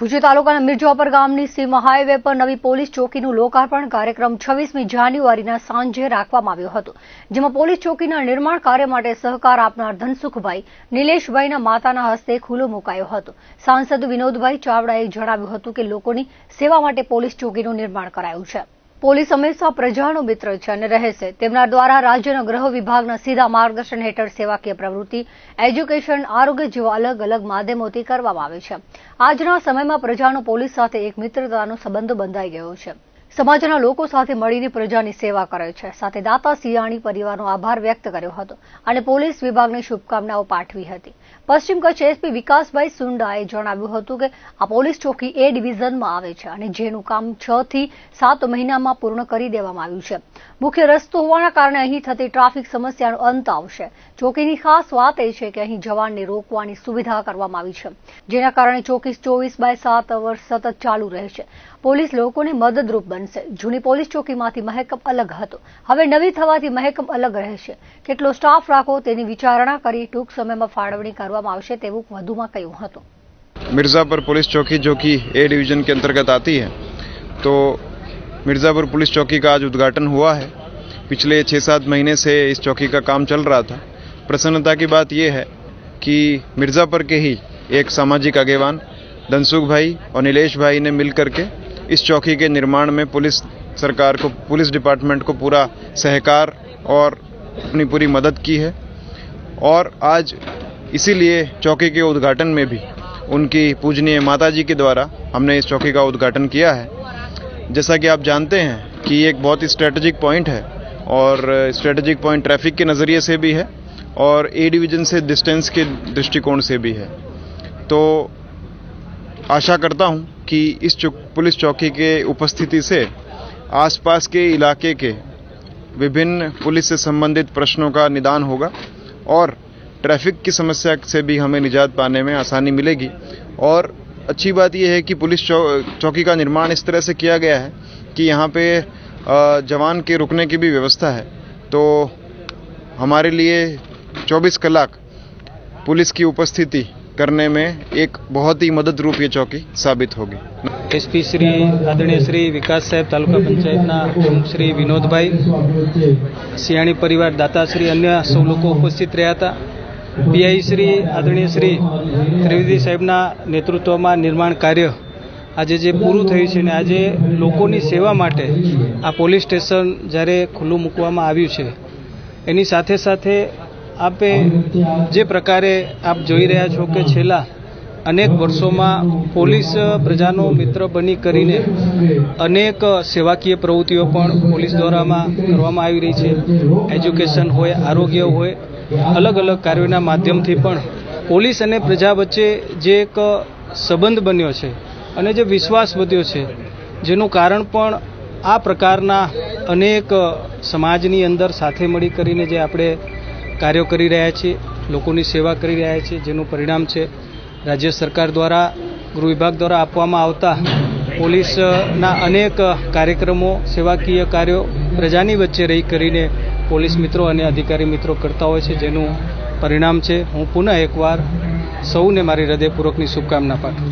ભુજ તાલુકાના મિર્જાપર ગામની સીમા હાઈવે પર નવી પોલીસ ચોકીનું લોકાર્પણ કાર્યક્રમ 26મી જાન્યુઆરીના સાંજે રાખવામાં આવ્યો હતો, જેમાં પોલીસ ચોકીના નિર્માણ કાર્ય માટે સહકાર આપનાર ધનસુખભાઈ નિલેશભાઈના માતાના હસ્તે ખુલ્લો મુકાયો હતો। સાંસદ વિનોદભાઈ ચાવડાએ જણાવ્યું હતું કે લોકોની સેવા માટે પોલીસ ચોકીનું નિર્માણ કરાયું છે। પોલીસ હંમેશા પ્રજાનો મિત્ર છે અને રહે છે। તેમના દ્વારા રાજ્યના ગૃહ વિભાગના સીધા માર્ગદર્શન હેઠળ સેવાકીય પ્રવૃત્તિ, એજ્યુકેશન, આરોગ્ય જેવા અલગ અલગ માધ્યમોથી કરવામાં આવે છે। આજના સમયમાં પ્રજાનો પોલીસ સાથે એક મિત્રતાનો સંબંધ બંધાઈ ગયો છે। સમાજના લોકો સાથે મળીને પ્રજાની સેવા કરે છે। સાથે દાતા સિયાણી પરિવારનો આભાર વ્યક્ત કર્યો હતો અને પોલીસ વિભાગને શુભકામનાઓ પાઠવી હતી। પશ્ચિમ કચ્છ એસપી વિકાસભાઈ સુંડાએ જણાવ્યું હતું કે આ પોલીસ ચોકી એ ડિવિઝનમાં આવે છે અને જેનું કામ 6 થી 7 મહિનામાં પૂર્ણ કરી દેવામાં આવ્યું છે। મુખ્ય રસ્તો હોવાના કારણે અહીં થતી ટ્રાફિક સમસ્યાનો અંત આવશે। ચોકીની ખાસ વાત એ છે કે અહીં જવાનને રોકવાની સુવિધા કરવામાં આવી છે, જેના કારણે ચોકી 24/7 વર્ષ સતત ચાલુ રહેશે। પોલીસ લોકોને મદદરૂપ બનશે। જૂની પોલીસ ચોકીમાંથી મહેકમ અલગ હતો, હવે નવી થવાથી મહેકમ અલગ રહેશે। કેટલો સ્ટાફ રાખવો તેની વિચારણા કરી ટૂંક સમયમાં ફાળવણી કરવામાં આવશે તેવું વધુમાં કહ્યું હતું। मिर्ज़ापुर पुलिस चौकी जो कि ए डिवीज़न के अंतर्गत आती है, तो मिर्ज़ापुर पुलिस चौकी का आज उद्घाटन हुआ है। पिछले 6-7 महीने से इस चौकी का काम चल रहा था। प्रसन्नता की बात यह है कि मिर्ज़ापुर के ही एक सामाजिक आगेवान धनसुख भाई और नीलेश भाई ने मिलकर के इस चौकी के निर्माण में पुलिस सरकार को, पुलिस डिपार्टमेंट को पूरा सहकार और अपनी पूरी मदद की है। और आज इसीलिए चौकी के उद्घाटन में भी उनकी पूजनीय माताजी के द्वारा हमने इस चौकी का उद्घाटन किया है। जैसा कि आप जानते हैं कि ये एक बहुत ही स्ट्रेटेजिक पॉइंट है और स्ट्रेटेजिक पॉइंट ट्रैफिक के नज़रिए से भी है और ए डिवीज़न से डिस्टेंस के दृष्टिकोण से भी है। तो आशा करता हूँ कि इस पुलिस चौकी के उपस्थिति से आसपास के इलाके के विभिन्न पुलिस से संबंधित प्रश्नों का निदान होगा और ट्रैफिक की समस्या से भी हमें निजात पाने में आसानी मिलेगी। और अच्छी बात यह है कि पुलिस चौकी का निर्माण इस तरह से किया गया है कि यहाँ पे जवान के रुकने की भी व्यवस्था है। तो हमारे लिए 24 कलाक पुलिस की उपस्थिति करने में एक बहुत ही मददरूप ये चौकी साबित होगी। एसपी श्री आदरणीय श्री विकास साहेब, तालुका पंचायतना श्री विनोदभाई, सियाणी परिवार, दाताश्री, अन्य सौ लोग उपस्थित रहा था। पीआई श्री आदरणीय श्री त्रिवेदी साहेबना नेतृत्वમાં निर्माण कार्य આજે જે પૂરું થયું છે ને આજે લોકોની સેવા માટે આ પોલીસ સ્ટેશન જ્યારે ખુલ્લું મૂકવામાં આવ્યું છે એની સાથે સાથે આપે જે પ્રકારે આપ જોઈ રહ્યા છો કે છેલ્લા અનેક વર્ષોમાં પોલીસ પ્રજાનો મિત્ર બની કરીને અનેક સેવાકીય પ્રવૃત્તિઓ પણ પોલીસ દ્વારામાં કરવામાં આવી રહી છે। એજ્યુકેશન હોય, આરોગ્ય હોય, અલગ અલગ કાર્યોના માધ્યમથી પણ પોલીસ અને પ્રજા વચ્ચે જે એક સંબંધ બન્યો છે અને જે વિશ્વાસ વધ્યો છે, જેનું કારણ પણ આ પ્રકારના અનેક સમાજની અંદર સાથે મળી કરીને જે આપણે કાર્યો કરી રહ્યા છીએ, લોકોની સેવા કરી રહ્યા છીએ, જેનું પરિણામ છે રાજ્ય સરકાર દ્વારા, ગૃહ વિભાગ દ્વારા આપવામાં આવતા પોલીસના અનેક કાર્યક્રમો, સેવાકીય કાર્યો પ્રજાની વચ્ચે રહી કરીને પોલીસ મિત્રો અને અધિકારી મિત્રો કરતા હોય છે, જેનું પરિણામ છે। હું પુનઃ એકવાર સૌને મારી હૃદયપૂર્વકની શુભકામના પાઠવું છું।